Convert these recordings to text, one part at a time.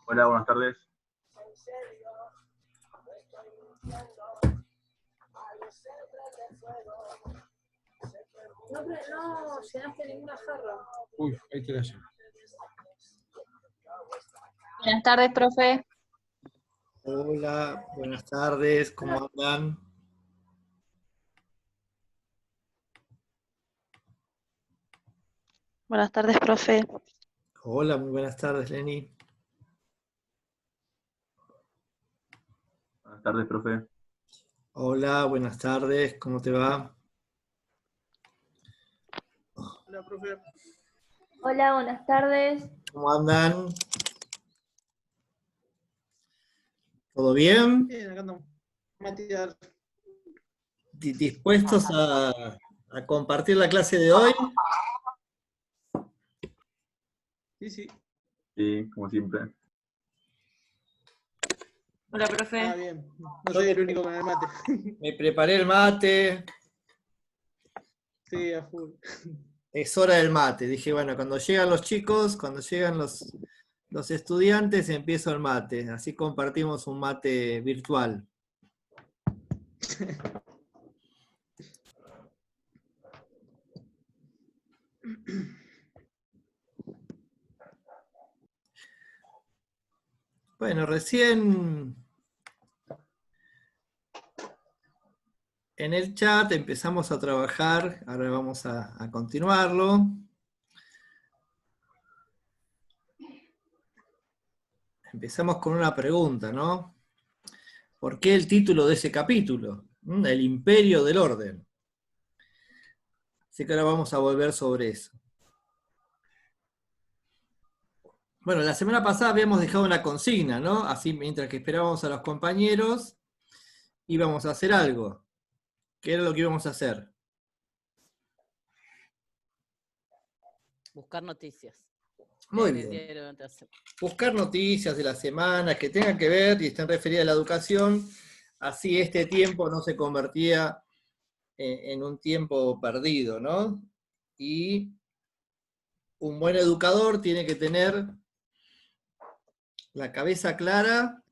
Hola, buenas tardes. No llenaste ninguna jarra. Uy, ahí te la llevo. Buenas tardes, profe. Hola, buenas tardes, ¿cómo andan? Buenas tardes, profe. Hola, muy buenas tardes, Lenny. Buenas tardes, profe. Hola, buenas tardes, ¿cómo te va? Hola, profe. Hola, buenas tardes. ¿Cómo andan? ¿Todo bien? Bien, acá andamos. Matías. ¿Dispuestos a compartir la clase de hoy? Sí. Sí, como siempre. Hola, profe. Ah, bien. No soy el único con el mate. Me preparé el mate, Sí, a full. es hora del mate. Dije, bueno, cuando llegan los chicos, cuando llegan los estudiantes, empiezo el mate. Así compartimos un mate virtual. Bueno, recién en el chat empezamos a trabajar, ahora vamos a continuarlo. Empezamos con una pregunta, ¿no? ¿Por qué el título de ese capítulo? El imperio del orden. Así que ahora vamos a volver sobre eso. Bueno, la semana pasada habíamos dejado una consigna, ¿no? Así mientras que esperábamos a los compañeros, íbamos a hacer algo. ¿Qué era lo que íbamos a hacer? Buscar noticias. Muy en el bien. diario de la semana. Buscar noticias de la semana que tengan que ver y estén referidas a la educación. Así este tiempo no se convertía en un tiempo perdido, ¿no? Y un buen educador tiene que tener la cabeza clara,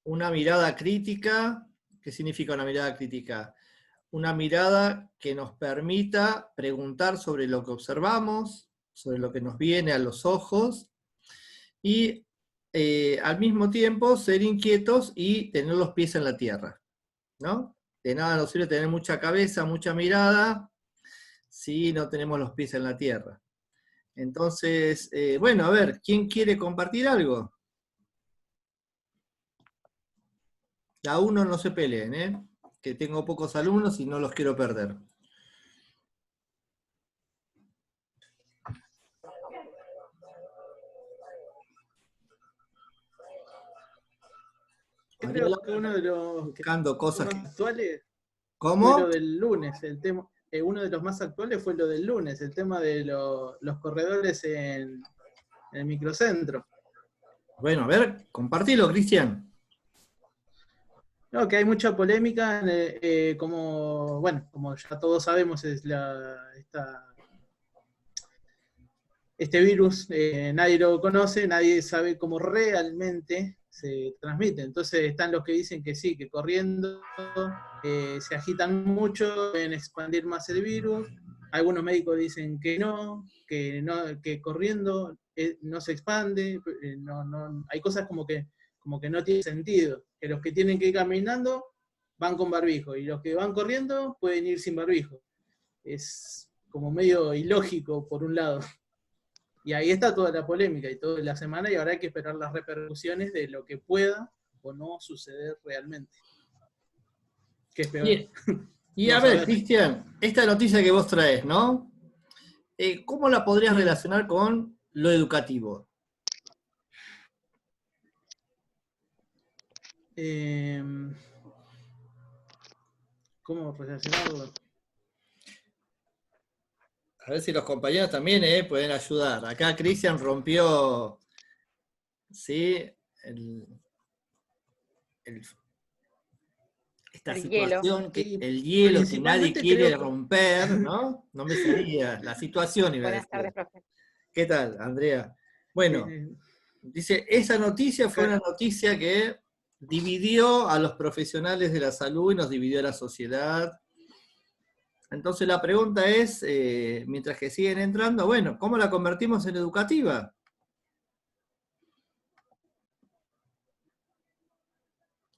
una mirada crítica. ¿Qué significa una mirada crítica? Una mirada que nos permita preguntar sobre lo que observamos, sobre lo que nos viene a los ojos, y al mismo tiempo ser inquietos y tener los pies en la tierra, ¿no? De nada nos sirve tener mucha cabeza, mucha mirada, si no tenemos los pies en la tierra. Entonces, bueno, a ver, ¿quién quiere compartir algo? La uno no se peleen, ¿eh? Que tengo pocos alumnos y no los quiero perder. Creo que uno de los Buscando cosas más que... actuales fue ¿Cómo? lo del lunes. El tema, uno de los más actuales fue lo del lunes, el tema de los corredores en el microcentro. Bueno, a ver, compartilo, Cristian. No, que hay mucha polémica, como ya todos sabemos, es este virus, nadie lo conoce, nadie sabe cómo realmente se transmite. Entonces están los que dicen que sí, que corriendo se agitan mucho, pueden expandir más el virus. Algunos médicos dicen que no, que corriendo no se expande. Hay cosas como que no tiene sentido. Que los que tienen que ir caminando van con barbijo y los que van corriendo pueden ir sin barbijo. Es como medio ilógico por un lado. Y ahí está toda la polémica y toda la semana, y ahora hay que esperar las repercusiones de lo que pueda o no suceder realmente. Que es peor. Y No a ver, saber. Cristian, esta noticia que vos traes, ¿no? ¿Cómo la podrías relacionar con lo educativo? ¿Cómo relacionarlo? A ver si los compañeros también pueden ayudar. Acá Cristian rompió, ¿sí? Esta El situación, Y el hielo que nadie principalmente quiere creo que romper, ¿no? No me salía la situación, iba a Buenas decir. tardes, profe. ¿Qué tal, Andrea? Bueno, Dice, esa noticia fue una noticia que dividió a los profesionales de la salud y nos dividió a la sociedad. Entonces la pregunta es, mientras que siguen entrando, bueno, ¿cómo la convertimos en educativa?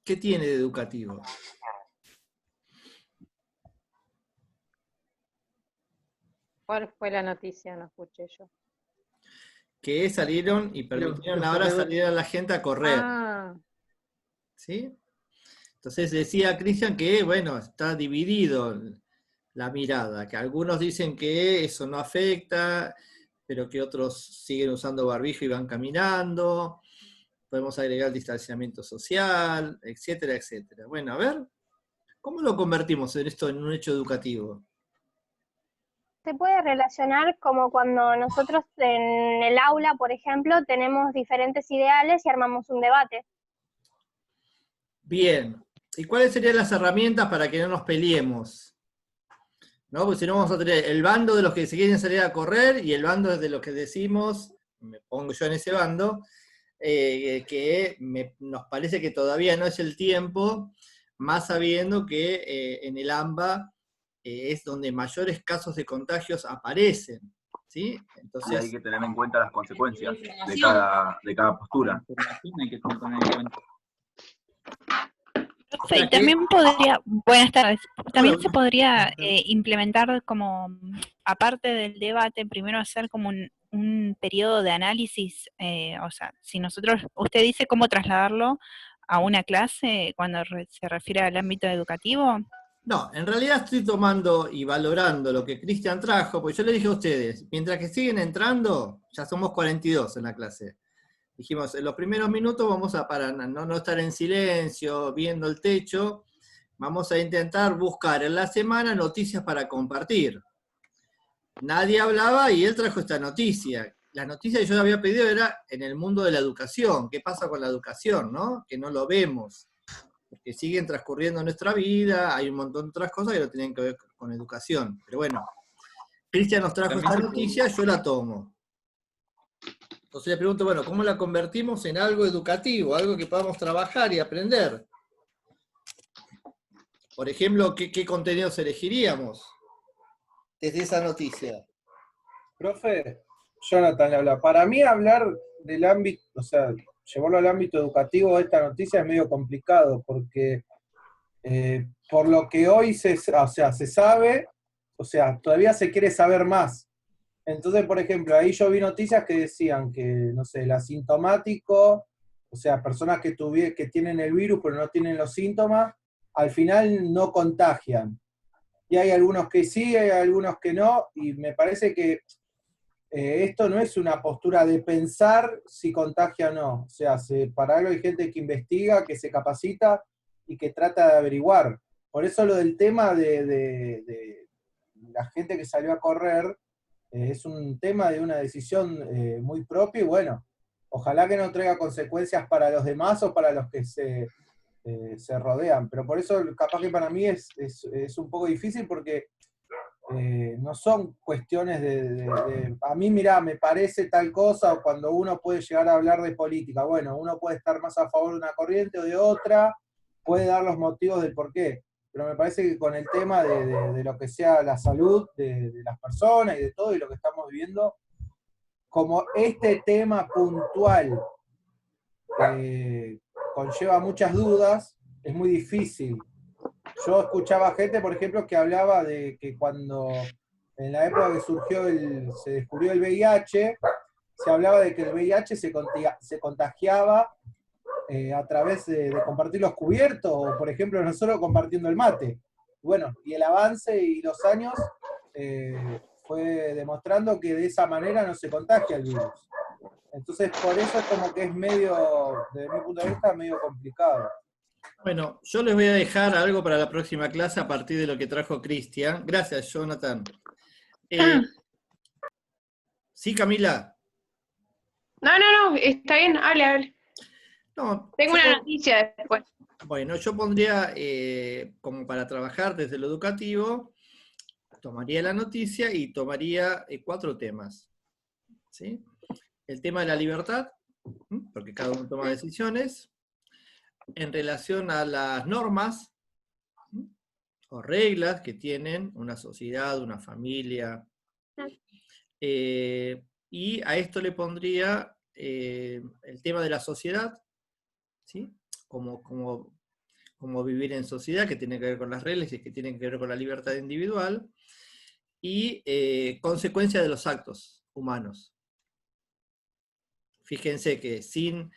¿Qué tiene de educativo? ¿Cuál fue la noticia? No escuché yo. Que salieron y permitieron ahora salir a la gente a correr. Ah, ¿Sí? Entonces decía Cristian que, bueno, está dividido la mirada, que algunos dicen que eso no afecta, pero que otros siguen usando barbijo y van caminando, podemos agregar el distanciamiento social, etcétera, etcétera. Bueno, a ver, ¿cómo lo convertimos en esto en un hecho educativo? Se puede relacionar como cuando nosotros en el aula, por ejemplo, tenemos diferentes ideales y armamos un debate. Bien, ¿y cuáles serían las herramientas para que no nos peleemos? ¿No? Porque si no vamos a tener el bando de los que se quieren salir a correr y el bando de los que decimos, me pongo yo en ese bando, nos parece que todavía no es el tiempo, más sabiendo que en el AMBA es donde mayores casos de contagios aparecen, ¿sí? Entonces, Y hay que tener en cuenta las consecuencias de cada postura. Hay que tener en cuenta. Profe, y también podría, buenas tardes, también Hola, se podría implementar como, aparte del debate, primero hacer como un periodo de análisis, o sea, si nosotros, usted dice cómo trasladarlo a una clase cuando se refiere al ámbito educativo. no, en realidad estoy tomando y valorando lo que Cristian trajo, porque yo le dije a ustedes, mientras que siguen entrando, ya somos 42 en la clase. Dijimos, en los primeros minutos vamos a, para no estar en silencio, viendo el techo, vamos a intentar buscar en la semana noticias para compartir. Nadie hablaba y él trajo esta noticia. La noticia que yo había pedido era en el mundo de la educación. ¿Qué pasa con la educación, no? Que no lo vemos. Porque siguen transcurriendo nuestra vida, hay un montón de otras cosas que no tienen que ver con educación. Pero bueno, Cristian nos trajo esta noticia, yo la tomo. Entonces le pregunto, bueno, ¿cómo la convertimos en algo educativo? Algo que podamos trabajar y aprender. Por ejemplo, ¿qué contenidos elegiríamos desde esa noticia? Profe, Jonathan le habla. Para mí hablar del ámbito, o sea, llevarlo al ámbito educativo de esta noticia es medio complicado, porque por lo que hoy se sabe, o sea, todavía se quiere saber más. Entonces, por ejemplo, ahí yo vi noticias que decían que, no sé, el asintomático, o sea, personas que tienen el virus pero no tienen los síntomas, al final no contagian. Y hay algunos que sí, hay algunos que no, y me parece que esto no es una postura de pensar si contagia o no. O sea, para algo hay gente que investiga, que se capacita y que trata de averiguar. Por eso lo del tema de la gente que salió a correr es un tema de una decisión muy propia y bueno, ojalá que no traiga consecuencias para los demás o para los que se rodean. Pero por eso capaz que para mí es un poco difícil porque no son cuestiones a mí, mirá, me parece tal cosa, o cuando uno puede llegar a hablar de política. Bueno, uno puede estar más a favor de una corriente o de otra, puede dar los motivos del por qué. Pero me parece que con el tema de lo que sea la salud de las personas y de todo y lo que estamos viviendo, como este tema puntual conlleva muchas dudas, es muy difícil. Yo escuchaba gente, por ejemplo, que hablaba de que cuando, en la época que se descubrió el VIH, se hablaba de que el VIH se contagiaba a través de compartir los cubiertos, o por ejemplo nosotros compartiendo el mate. Bueno, y el avance y los años fue demostrando que de esa manera no se contagia el virus. Entonces por eso es como que es medio, desde mi punto de vista, medio complicado. Bueno, yo les voy a dejar algo para la próxima clase a partir de lo que trajo Cristian. Gracias, Jonathan. ¿Sí, Camila? no, está bien, hable. No, Tengo una noticia después. Bueno, yo pondría, como para trabajar desde lo educativo, tomaría la noticia y tomaría 4 temas. ¿Sí? El tema de la libertad, porque cada uno toma decisiones, en relación a las normas o reglas que tienen una sociedad, una familia, y a esto le pondría el tema de la sociedad, ¿sí? Como vivir en sociedad, que tiene que ver con las reglas y que tiene que ver con la libertad individual, y consecuencia de los actos humanos. Fíjense que sin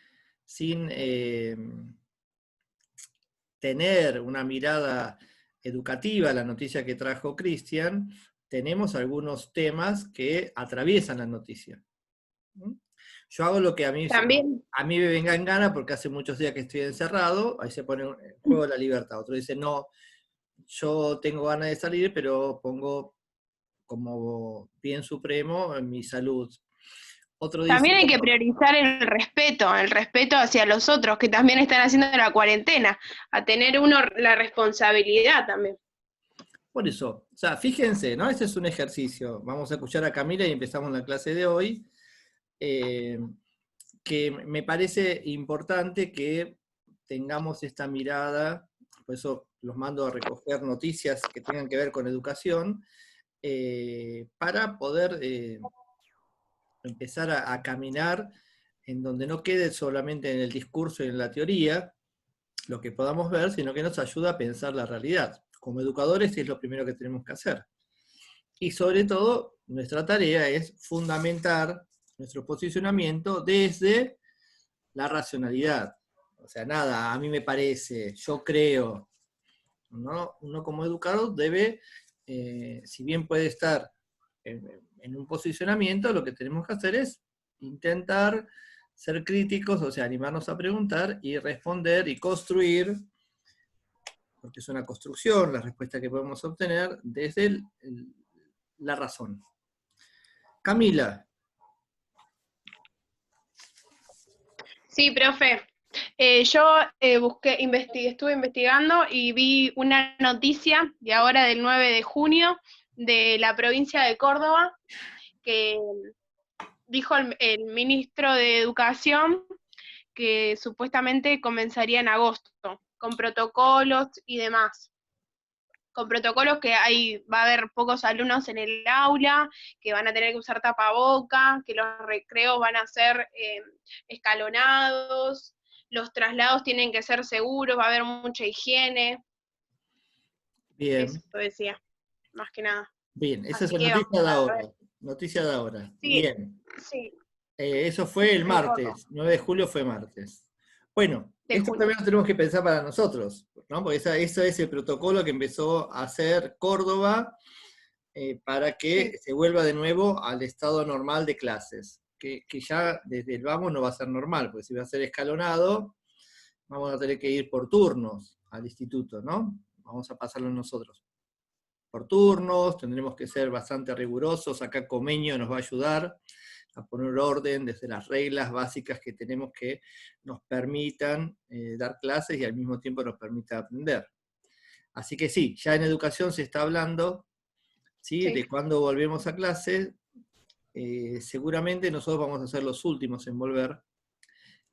tener una mirada educativa, la noticia que trajo Cristian, tenemos algunos temas que atraviesan la noticia. Yo hago lo que a mí me venga en gana, porque hace muchos días que estoy encerrado, ahí se pone en juego la libertad. Otro dice, no, yo tengo ganas de salir, pero pongo como bien supremo en mi salud. Otro dice, también hay que priorizar el respeto hacia los otros que también están haciendo la cuarentena, a tener uno la responsabilidad también. por eso, o sea, fíjense, ¿no? Ese es un ejercicio. Vamos a escuchar a Camila y empezamos la clase de hoy. Que me parece importante que tengamos esta mirada, por eso los mando a recoger noticias que tengan que ver con educación, para poder empezar a caminar en donde no quede solamente en el discurso y en la teoría lo que podamos ver, sino que nos ayuda a pensar la realidad. Como educadores es lo primero que tenemos que hacer. Y sobre todo, nuestra tarea es fundamentar nuestro posicionamiento desde la racionalidad. O sea, nada, a mí me parece, yo creo, ¿no? Uno como educador debe, si bien puede estar en un posicionamiento, lo que tenemos que hacer es intentar ser críticos, o sea, animarnos a preguntar y responder y construir, porque es una construcción la respuesta que podemos obtener desde la razón. Camila. Sí, profe. Yo estuve investigando y vi una noticia de ahora del 9 de junio de la provincia de Córdoba, que dijo el ministro de Educación que supuestamente comenzaría en agosto, con protocolos y demás. Con protocolos que va a haber pocos alumnos en el aula, que van a tener que usar tapaboca, que los recreos van a ser escalonados, los traslados tienen que ser seguros, va a haber mucha higiene. Bien. Eso decía, más que nada. Bien, esa es la noticia de ahora. Noticia de ahora. Sí, bien. Sí. Eso fue el martes, 9 de julio fue martes. Bueno, esto también lo tenemos que pensar para nosotros, ¿no? Porque eso es el protocolo que empezó a hacer Córdoba para que se vuelva de nuevo al estado normal de clases. Que ya desde el vamos no va a ser normal, porque si va a ser escalonado, vamos a tener que ir por turnos al instituto, ¿no? Vamos a pasarlo nosotros por turnos, tendremos que ser bastante rigurosos, acá Comeño nos va a ayudar a poner orden desde las reglas básicas que tenemos que nos permitan dar clases y al mismo tiempo nos permita aprender. Así que sí, ya en educación se está hablando, ¿sí? De cuando volvemos a clase. Seguramente nosotros vamos a ser los últimos en volver.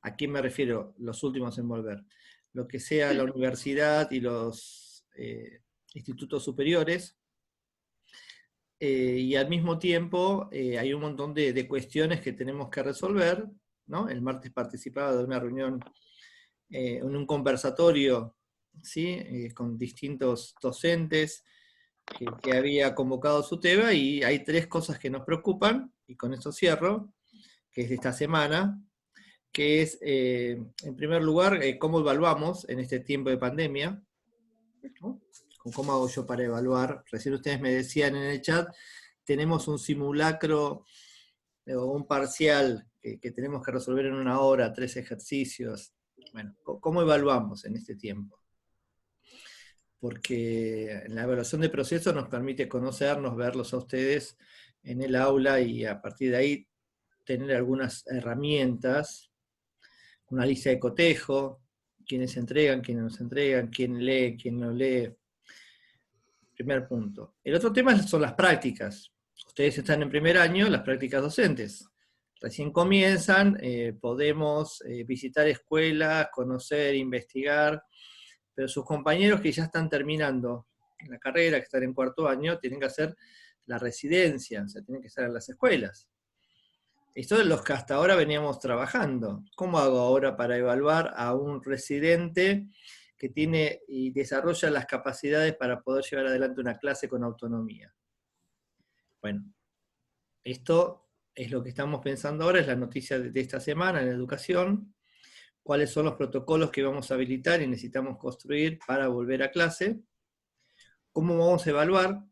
¿A quién me refiero? Los últimos en volver. Lo que sea la universidad y los institutos superiores. Y al mismo tiempo hay un montón de cuestiones que tenemos que resolver, ¿no? El martes participaba de una reunión, en un conversatorio, ¿sí? Con distintos docentes que había convocado su tema, y hay 3 cosas que nos preocupan, y con eso cierro, que es de esta semana, que es, en primer lugar, cómo evaluamos en este tiempo de pandemia, ¿no? ¿Cómo hago yo para evaluar? Recién ustedes me decían en el chat, tenemos un simulacro o un parcial que tenemos que resolver en 1 hora, 3 ejercicios. Bueno, ¿cómo evaluamos en este tiempo? Porque la evaluación de procesos nos permite conocernos, verlos a ustedes en el aula y a partir de ahí tener algunas herramientas, una lista de cotejo, quiénes entregan, quiénes nos entregan, quién lee, quién no lee. Primer punto. El otro tema son las prácticas. Ustedes están en primer año, las prácticas docentes. recién comienzan, podemos visitar escuelas, conocer, investigar, pero sus compañeros que ya están terminando la carrera, que están en cuarto año, tienen que hacer la residencia, o sea, tienen que estar en las escuelas. Esto es los que hasta ahora veníamos trabajando. ¿Cómo hago ahora para evaluar a un residente que tiene y desarrolla las capacidades para poder llevar adelante una clase con autonomía? Bueno, esto es lo que estamos pensando ahora, es la noticia de esta semana en educación, cuáles son los protocolos que vamos a habilitar y necesitamos construir para volver a clase, cómo vamos a evaluar,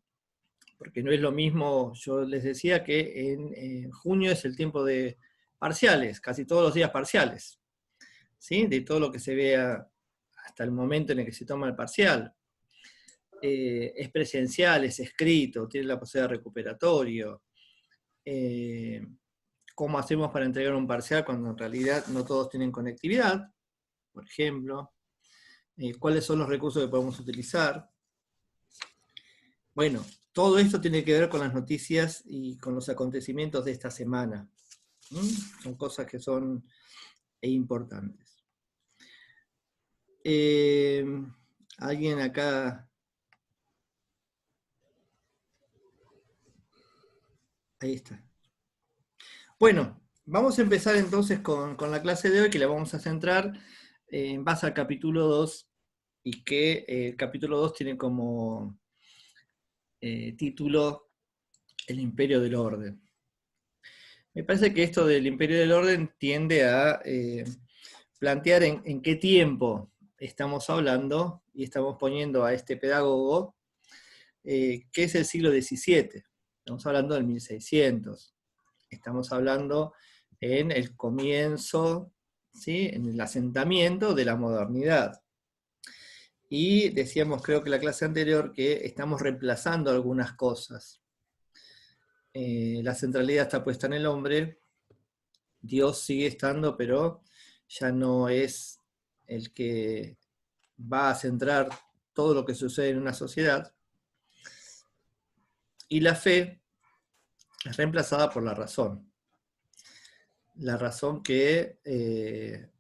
porque no es lo mismo, yo les decía que en junio es el tiempo de parciales, casi todos los días parciales, ¿sí? De todo lo que se vea hasta el momento en el que se toma el parcial. Es presencial, es escrito, tiene la posibilidad de recuperatorio. ¿Cómo hacemos para entregar un parcial cuando en realidad no todos tienen conectividad? Por ejemplo. ¿Cuáles son los recursos que podemos utilizar? Bueno, todo esto tiene que ver con las noticias y con los acontecimientos de esta semana. Son cosas que son importantes. ¿Alguien acá? Ahí está. Bueno, vamos a empezar entonces con la clase de hoy, que la vamos a centrar en base al capítulo 2, y que el capítulo 2 tiene como título El Imperio del Orden. Me parece que esto del Imperio del Orden tiende a plantear en qué tiempo estamos hablando, y estamos poniendo a este pedagogo, que es el siglo XVII. Estamos hablando del 1600. Estamos hablando en el comienzo, ¿sí? En el asentamiento de la modernidad. Y decíamos, creo que la clase anterior, que estamos reemplazando algunas cosas. La centralidad está puesta en el hombre, Dios sigue estando, pero ya no es el que va a centrar todo lo que sucede en una sociedad. Y la fe es reemplazada por la razón. La razón que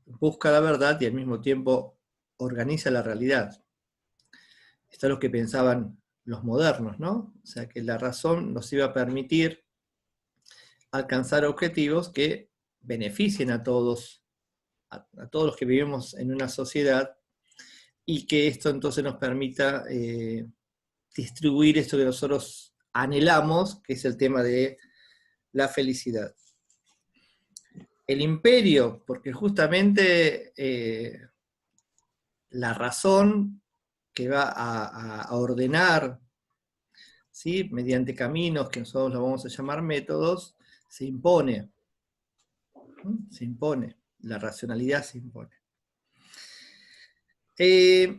busca la verdad y al mismo tiempo organiza la realidad. Esto es lo que pensaban los modernos, ¿no? O sea, que la razón nos iba a permitir alcanzar objetivos que beneficien a todos los que vivimos en una sociedad, y que esto entonces nos permita distribuir esto que nosotros anhelamos, que es el tema de la felicidad. El imperio, porque justamente la razón que va a ordenar, ¿sí? Mediante caminos que nosotros lo vamos a llamar métodos, se impone. Se impone. La racionalidad se impone.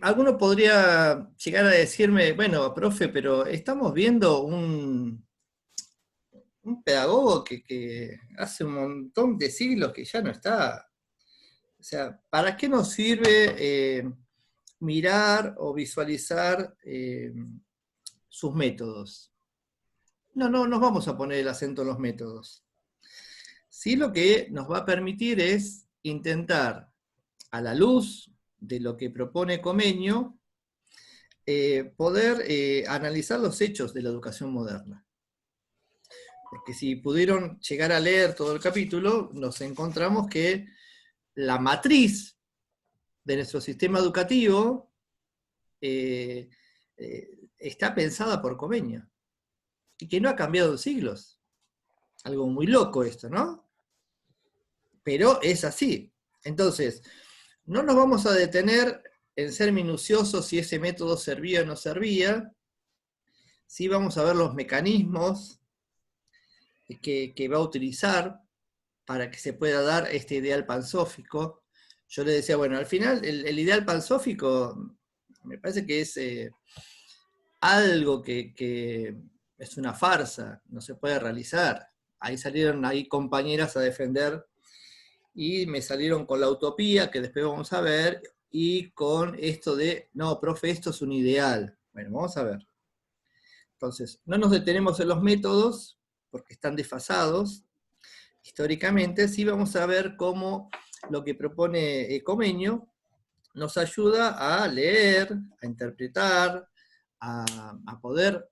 Alguno podría llegar a decirme, bueno, profe, pero estamos viendo un pedagogo que hace un montón de siglos que ya no está. O sea, ¿para qué nos sirve mirar o visualizar sus métodos? No nos vamos a poner el acento en los métodos. Sí, lo que nos va a permitir es intentar, a la luz de lo que propone Comenio, poder analizar los hechos de la educación moderna. Porque si pudieron llegar a leer todo el capítulo, nos encontramos que la matriz de nuestro sistema educativo está pensada por Comenio, y que no ha cambiado en siglos. Algo muy loco esto, ¿no? Pero es así. Entonces, no nos vamos a detener en ser minuciosos si ese método servía o no servía. Sí vamos a ver los mecanismos que va a utilizar para que se pueda dar este ideal pansófico. Yo le decía, bueno, al final el ideal pansófico me parece que es algo que es una farsa, no se puede realizar. Ahí salieron compañeras a defender, y me salieron con la utopía, que después vamos a ver, y con esto de, no, profe, esto es un ideal. Bueno, vamos a ver. Entonces, no nos detenemos en los métodos, porque están desfasados, históricamente, sí vamos a ver cómo lo que propone Comenio nos ayuda a leer, a interpretar, a poder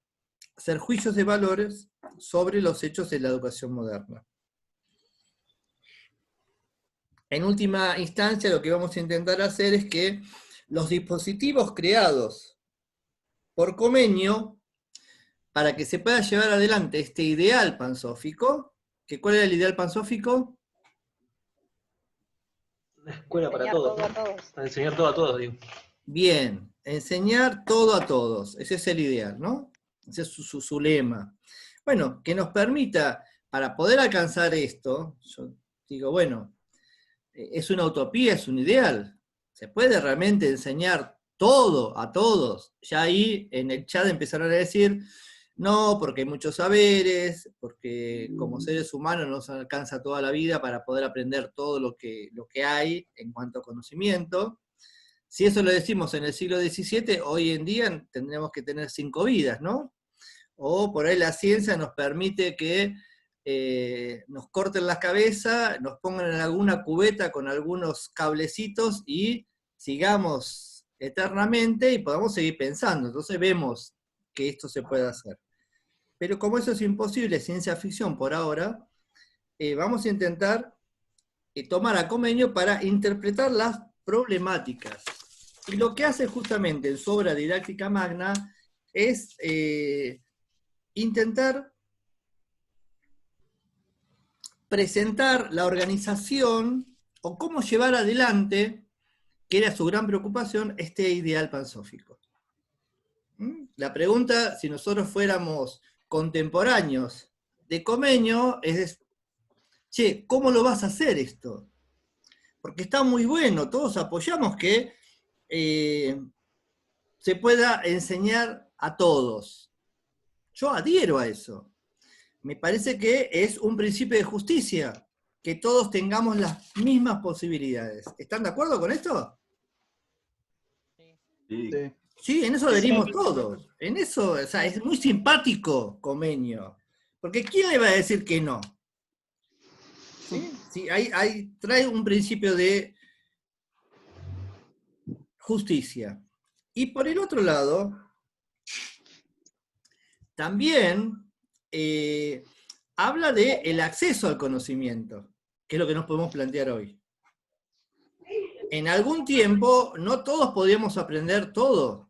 hacer juicios de valores sobre los hechos de la educación moderna. En última instancia, lo que vamos a intentar hacer es que los dispositivos creados por Comenio, para que se pueda llevar adelante este ideal pansófico, que ¿cuál era el ideal pansófico? Una escuela para todos, ¿no? Para enseñar todo a todos, digo. Bien, enseñar todo a todos, ese es el ideal, ¿no? Ese es su lema. Bueno, que nos permita, para poder alcanzar esto, yo digo, bueno, es una utopía, es un ideal. ¿Se puede realmente enseñar todo a todos? Ya ahí en el chat empezaron a decir, no, porque hay muchos saberes, porque como seres humanos no nos alcanza toda la vida para poder aprender todo lo que hay en cuanto a conocimiento. Si eso lo decimos en el siglo XVII, hoy en día tendremos que tener 5 vidas, ¿no? O por ahí la ciencia nos permite que nos corten la cabeza, nos pongan en alguna cubeta con algunos cablecitos y sigamos eternamente y podamos seguir pensando. Entonces vemos que esto se puede hacer. Pero como eso es imposible, ciencia ficción por ahora, vamos a intentar tomar a Comenio para interpretar las problemáticas. Y lo que hace justamente en su obra Didáctica Magna es intentar presentar la organización o cómo llevar adelante, que era su gran preocupación, este ideal pansófico. La pregunta, si nosotros fuéramos contemporáneos de Comenio, es, che, ¿cómo lo vas a hacer esto? Porque está muy bueno, todos apoyamos que se pueda enseñar a todos. Yo adhiero a eso. Me parece que es un principio de justicia, que todos tengamos las mismas posibilidades. ¿Están de acuerdo con esto? Sí. Sí, en eso adherimos todos. En eso, o sea, es muy simpático Comenio. Porque ¿quién le va a decir que no? ¿Sí? Sí, trae un principio de justicia. Y por el otro lado, también habla del acceso al conocimiento, que es lo que nos podemos plantear hoy. En algún tiempo, no todos podíamos aprender todo.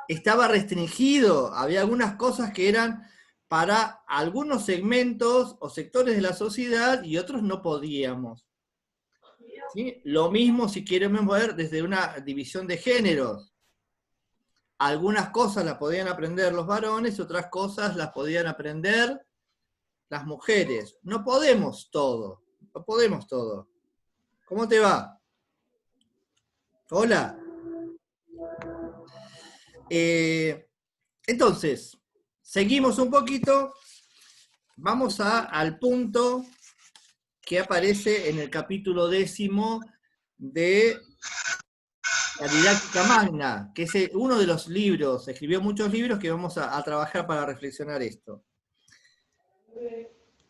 Estaba restringido, había algunas cosas que eran para algunos segmentos o sectores de la sociedad y otros no podíamos. ¿Sí? Lo mismo si queremos ver desde una división de géneros. Algunas cosas las podían aprender los varones, otras cosas las podían aprender las mujeres. No podemos todo, no podemos todo. ¿Cómo te va? Hola. Entonces, seguimos un poquito, vamos al punto que aparece en el capítulo 10 de la Didáctica Magna, que es uno de los libros, escribió muchos libros que vamos a trabajar para reflexionar esto.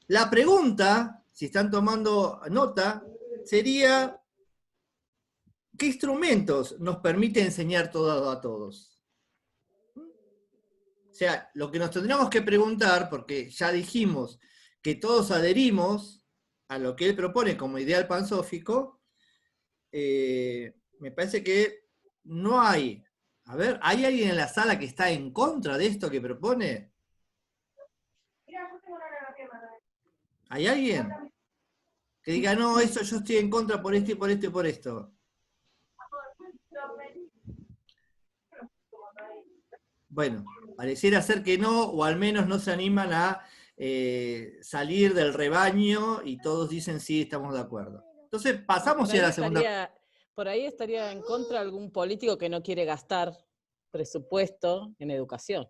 La pregunta, si están tomando nota, sería, ¿qué instrumentos nos permite enseñar todo a todos? O sea, lo que nos tendríamos que preguntar, porque ya dijimos que todos adherimos a lo que él propone como ideal pansófico, me parece que no hay. A ver, ¿hay alguien en la sala que está en contra de esto que propone? ¿Hay alguien? Que diga, no, eso yo estoy en contra por esto y por esto y por esto. Bueno, pareciera ser que no, o al menos no se animan a salir del rebaño y todos dicen sí, estamos de acuerdo. Entonces pasamos ya a la segunda. Por ahí estaría en contra algún político que no quiere gastar presupuesto en educación.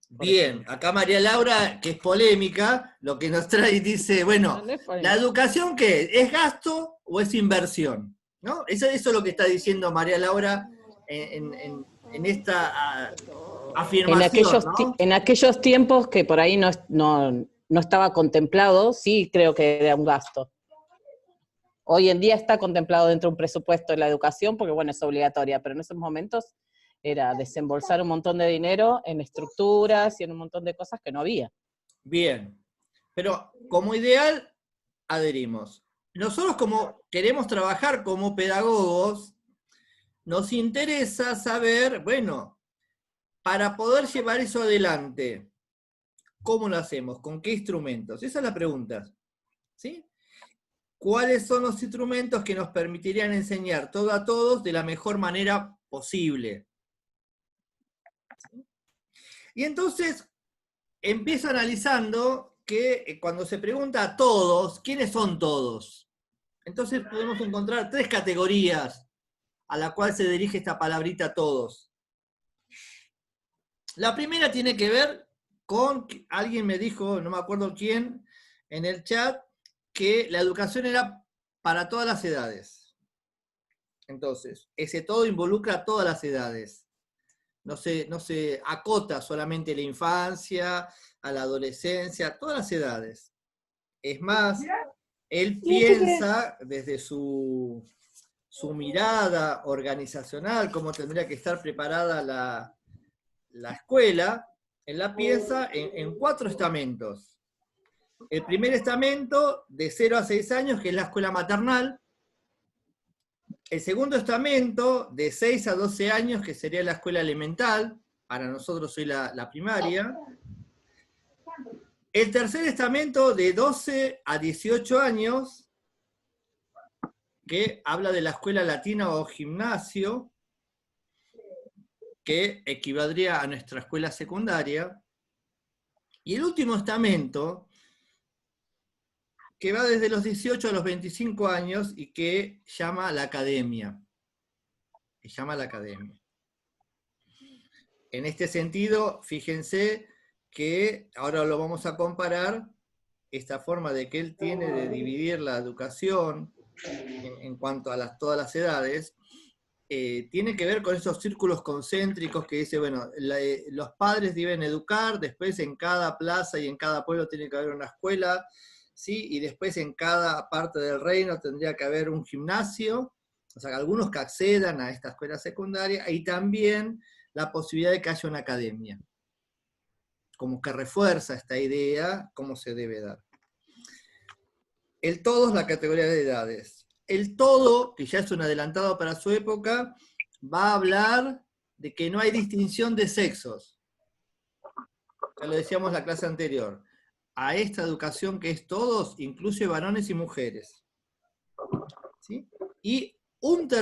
Bien, acá María Laura, que es polémica, lo que nos trae y dice, bueno, ¿la educación qué? ¿Es gasto o es inversión? ¿No? Eso es lo que está diciendo María Laura en esta afirmación. En aquellos tiempos que por ahí no no estaba contemplado, sí creo que era un gasto. Hoy en día está contemplado dentro de un presupuesto de la educación, porque bueno, es obligatoria, pero en esos momentos era desembolsar un montón de dinero en estructuras y en un montón de cosas que no había. Bien, pero como ideal adherimos. Nosotros como queremos trabajar como pedagogos, nos interesa saber, bueno, para poder llevar eso adelante, ¿cómo lo hacemos? ¿Con qué instrumentos? Esa es la pregunta, ¿sí? ¿Cuáles son los instrumentos que nos permitirían enseñar todo a todos de la mejor manera posible? ¿Sí? Y entonces empiezo analizando que cuando se pregunta a todos, ¿quiénes son todos? Entonces podemos encontrar 3 categorías a la cual se dirige esta palabrita todos. La primera tiene que ver con, alguien me dijo, no me acuerdo quién, en el chat, que la educación era para todas las edades. Entonces, ese todo involucra a todas las edades. No se acota solamente a la infancia, a la adolescencia, a todas las edades. Es más, él piensa desde su mirada organizacional, cómo tendría que estar preparada la escuela, él la piensa en 4 estamentos. El primer estamento, de 0 a 6 años, que es la escuela maternal. El segundo estamento, de 6 a 12 años, que sería la escuela elemental, para nosotros hoy la primaria. El tercer estamento, de 12 a 18 años, que habla de la escuela latina o gimnasio, que equivaldría a nuestra escuela secundaria. Y el último estamento, que va desde los 18 a los 25 años y que llama la academia. En este sentido, fíjense que ahora lo vamos a comparar, esta forma de que él tiene de dividir la educación en cuanto a todas las edades, tiene que ver con esos círculos concéntricos que dice, bueno, los padres deben educar, después en cada plaza y en cada pueblo tiene que haber una escuela, ¿sí? Y después en cada parte del reino tendría que haber un gimnasio, o sea, algunos que accedan a esta escuela secundaria, y también la posibilidad de que haya una academia, como que refuerza esta idea, cómo se debe dar. El todo es la categoría de edades. El todo, que ya es un adelantado para su época, va a hablar de que no hay distinción de sexos. Ya lo decíamos en la clase anterior. A esta educación que es todos, incluye varones y mujeres. ¿Sí? Y una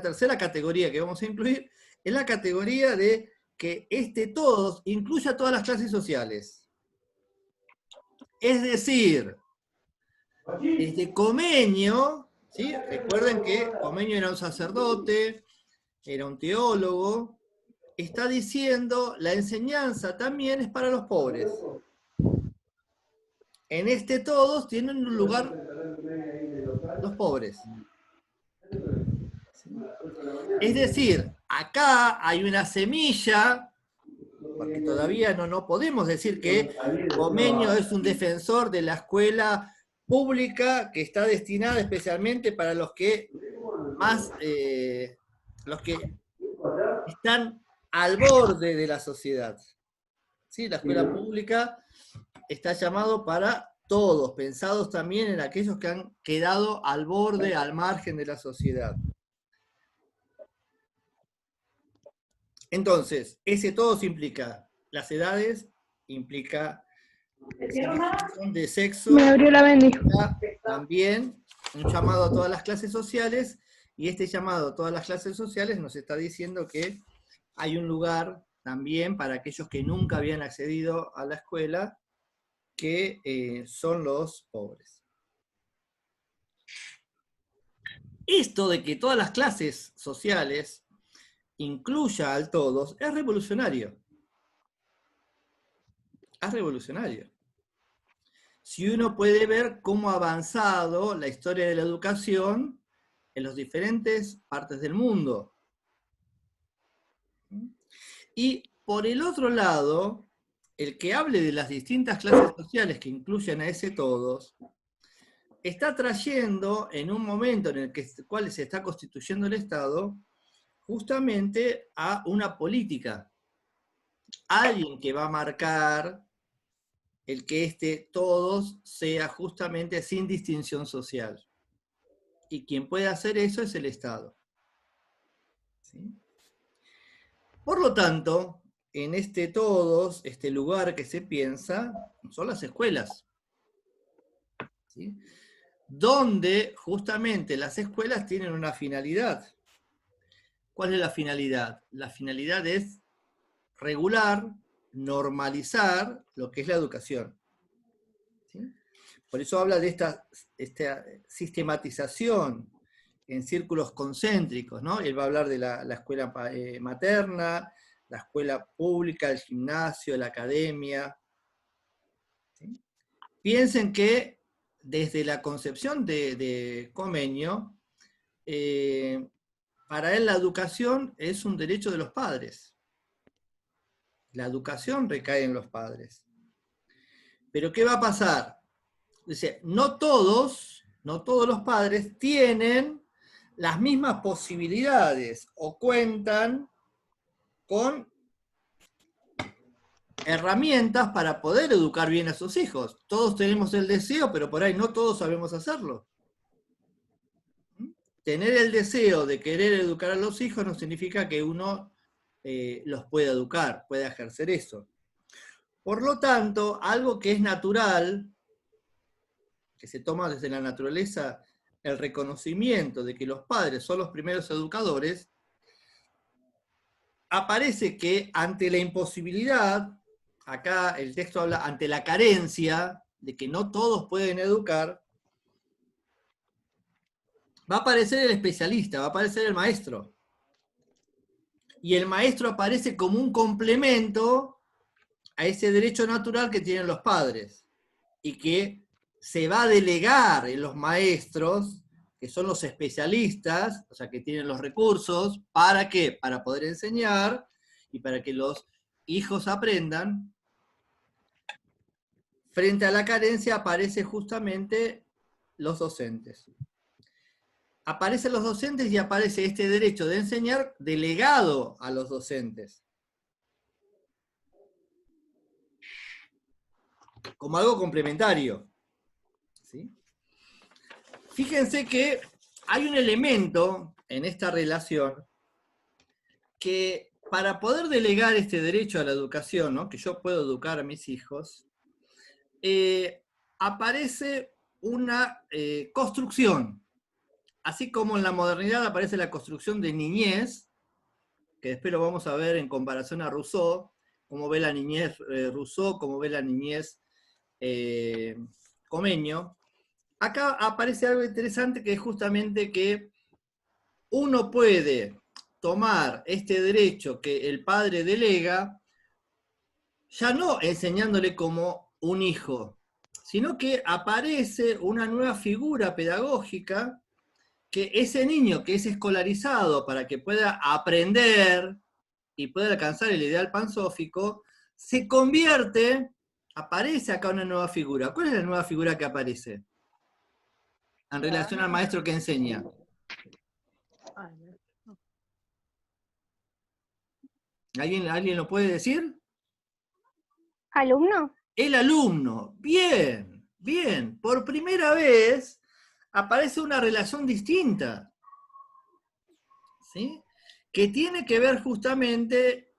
tercera categoría que vamos a incluir es la categoría de que todos incluye a todas las clases sociales. Es decir, desde Comenio, ¿sí? Recuerden que Comenio era un sacerdote, era un teólogo, está diciendo la enseñanza también es para los pobres. En todos tienen un lugar los pobres. Es decir, acá hay una semilla, porque todavía no podemos decir que Comenio es un defensor de la escuela pública que está destinada especialmente para los que están al borde de la sociedad. ¿Sí? La escuela pública está llamado para todos, pensados también en aquellos que han quedado al borde, al margen de la sociedad. Entonces, ese todos implica las edades, implica de sexo, me abrió la bendición. también un llamado a todas las clases sociales, y este llamado a todas las clases sociales nos está diciendo que hay un lugar también para aquellos que nunca habían accedido a la escuela, que son los pobres. Esto de que todas las clases sociales incluya al todos es revolucionario. Es revolucionario. Si uno puede ver cómo ha avanzado la historia de la educación en las diferentes partes del mundo. Y por el otro lado, el que hable de las distintas clases sociales que incluyen a ese todos, está trayendo en un momento en el cual se está constituyendo el Estado, justamente a una política. Alguien que va a marcar el que todos sea justamente sin distinción social. Y quien puede hacer eso es el Estado. ¿Sí? Por lo tanto, en todos, este lugar que se piensa, son las escuelas. ¿Sí? Donde justamente las escuelas tienen una finalidad. ¿Cuál es la finalidad? La finalidad es regular, normalizar lo que es la educación. ¿Sí? Por eso habla de esta sistematización en círculos concéntricos, ¿no? Él va a hablar de la escuela materna, la escuela pública, el gimnasio, la academia. ¿Sí? Piensen que desde la concepción de Comenio, para él la educación es un derecho de los padres. La educación recae en los padres. Pero ¿qué va a pasar? Dice, no todos los padres tienen las mismas posibilidades o cuentan con herramientas para poder educar bien a sus hijos. Todos tenemos el deseo, pero por ahí no todos sabemos hacerlo. Tener el deseo de querer educar a los hijos no significa que uno los pueda educar, pueda ejercer eso. Por lo tanto, algo que es natural, que se toma desde la naturaleza, el reconocimiento de que los padres son los primeros educadores, aparece que ante la imposibilidad, acá el texto habla ante la carencia, de que no todos pueden educar, va a aparecer el especialista, va a aparecer el maestro. Y el maestro aparece como un complemento a ese derecho natural que tienen los padres. Y que se va a delegar en los maestros, que son los especialistas, o sea, que tienen los recursos, ¿para qué? Para poder enseñar y para que los hijos aprendan. Frente a la carencia aparecen justamente los docentes. Aparecen los docentes y aparece este derecho de enseñar delegado a los docentes. Como algo complementario. ¿Sí? Fíjense que hay un elemento en esta relación que para poder delegar este derecho a la educación, ¿no? Que yo puedo educar a mis hijos, aparece una construcción. Así como en la modernidad aparece la construcción de niñez, que después lo vamos a ver en comparación a Rousseau, cómo ve la niñez Rousseau, cómo ve la niñez Comenio. Acá aparece algo interesante que es justamente que uno puede tomar este derecho que el padre delega, ya no enseñándole como un hijo, sino que aparece una nueva figura pedagógica que ese niño que es escolarizado para que pueda aprender y pueda alcanzar el ideal pansófico, se convierte, aparece acá una nueva figura. ¿Cuál es la nueva figura que aparece en relación al maestro que enseña? ¿Alguien lo puede decir? ¿Alumno? El alumno. Bien, bien. Por primera vez aparece una relación distinta, ¿sí? Que tiene que ver justamente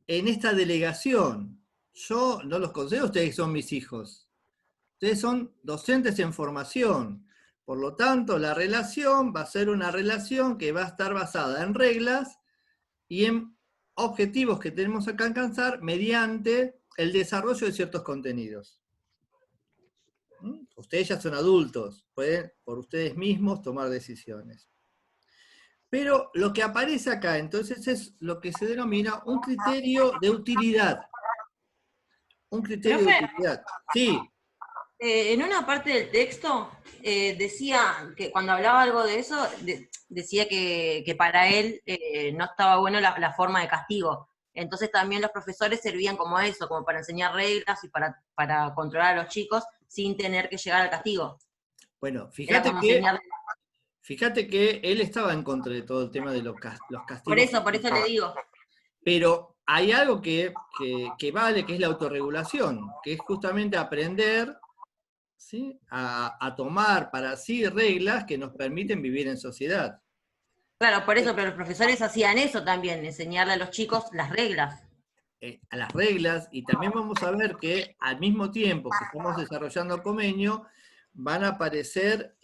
en esta delegación. Yo no los considero, ustedes son mis hijos. Ustedes son docentes en formación. Por lo tanto, la relación va a ser una relación que va a estar basada en reglas y en objetivos que tenemos que alcanzar mediante el desarrollo de ciertos contenidos. Ustedes ya son adultos, pueden por ustedes mismos tomar decisiones. Pero lo que aparece acá, entonces, es lo que se denomina un criterio de utilidad. Un criterio de utilidad. Sí. En una parte del texto decía que cuando hablaba algo de eso, decía que para él no estaba bueno la forma de castigo. Entonces también los profesores servían como eso, como para enseñar reglas y para controlar a los chicos sin tener que llegar al castigo. Bueno, Era como enseñarles. fíjate que él estaba en contra de todo el tema de los castigos. Por eso le digo. Pero hay algo que vale, que es la autorregulación, que es justamente aprender, ¿sí?, a tomar para sí reglas que nos permiten vivir en sociedad. Claro, por eso, pero los profesores hacían eso también, enseñarle a los chicos las reglas. A las reglas, y también vamos a ver que al mismo tiempo que estamos desarrollando Comeño, van a aparecer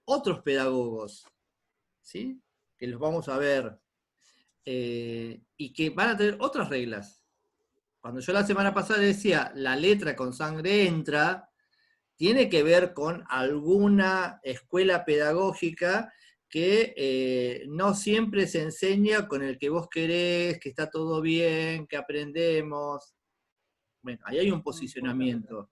otros pedagogos, ¿sí?, que los vamos a ver, y que van a tener otras reglas. Cuando yo la semana pasada decía, la letra con sangre entra, tiene que ver con alguna escuela pedagógica que no siempre se enseña con el que vos querés, que está todo bien, que aprendemos. Bueno, ahí hay un posicionamiento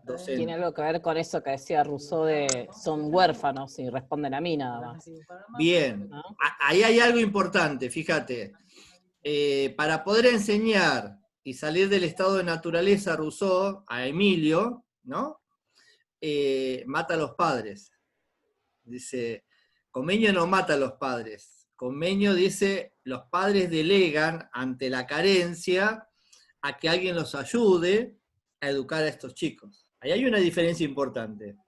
docente. Tiene algo que ver con eso que decía Rousseau de son huérfanos y responden a mí nada más. Bien, ahí hay algo importante, fíjate. Para poder enseñar y salir del estado de naturaleza, Rousseau, a Emilio, ¿no?, mata a los padres. Dice, Comeño no mata a los padres. Comeño dice, los padres delegan ante la carencia a que alguien los ayude a educar a estos chicos. Ahí hay una diferencia importante.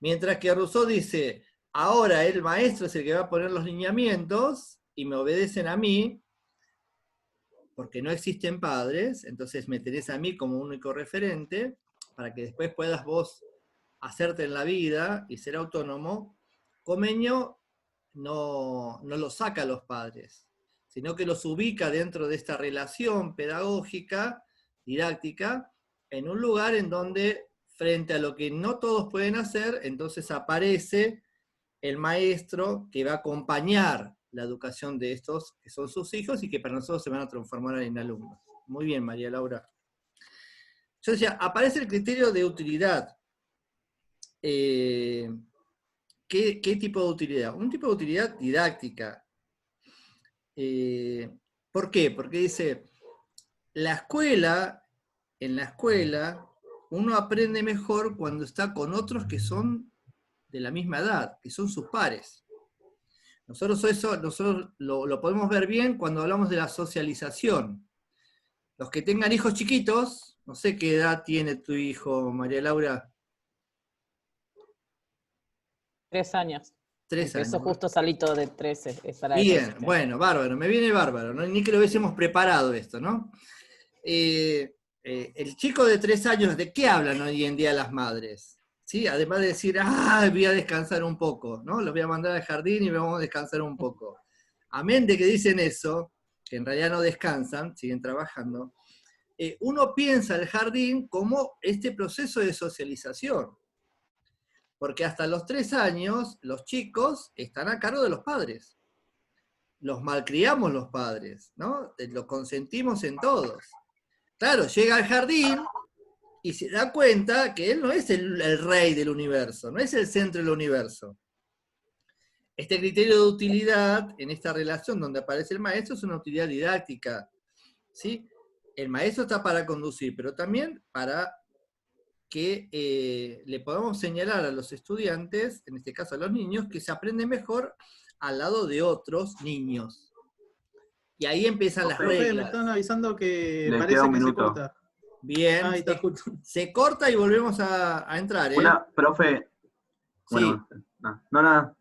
Mientras que Rousseau dice, ahora el maestro es el que va a poner los lineamientos y me obedecen a mí, porque no existen padres, entonces me tenés a mí como único referente, para que después puedas vos hacerte en la vida y ser autónomo. Comeño no los saca a los padres, sino que los ubica dentro de esta relación pedagógica, didáctica, en un lugar en donde, frente a lo que no todos pueden hacer, entonces aparece el maestro que va a acompañar la educación de estos, que son sus hijos, y que para nosotros se van a transformar en alumnos. Muy bien, María Laura. Yo decía, aparece el criterio de utilidad. ¿Qué tipo de utilidad? Un tipo de utilidad didáctica. ¿Por qué? Porque dice, en la escuela, uno aprende mejor cuando está con otros que son de la misma edad, que son sus pares. Nosotros lo podemos ver bien cuando hablamos de la socialización. Los que tengan hijos chiquitos, no sé qué edad tiene tu hijo, María Laura. 3 años. 3 años. Eso justo salito de 13. Es para bien, eso. Bueno, bárbaro, me viene bárbaro, ¿no? Ni que lo hubiésemos preparado esto, ¿no? El chico de 3 años, ¿de qué hablan hoy en día las madres? ¿Sí? Además de decir, voy a descansar un poco, ¿no? Los voy a mandar al jardín y vamos a descansar un poco. Amén de que dicen eso, que en realidad no descansan, siguen trabajando, uno piensa el jardín como este proceso de socialización. Porque hasta los 3 años, los chicos están a cargo de los padres. Los malcriamos los padres, ¿no? Los consentimos en todos. Claro, llega al jardín y se da cuenta que él no es el rey del universo, no es el centro del universo. Este criterio de utilidad, en esta relación donde aparece el maestro, es una utilidad didáctica, ¿sí? El maestro está para conducir, pero también para que le podamos señalar a los estudiantes, en este caso a los niños, que se aprende mejor al lado de otros niños. Y ahí empiezan las reglas. Me están avisando que Le parece queda un que minuto. se corta. Bien, Ahí está. se corta y volvemos a entrar, ¿eh? Profe. Bueno, Sí. no, nada.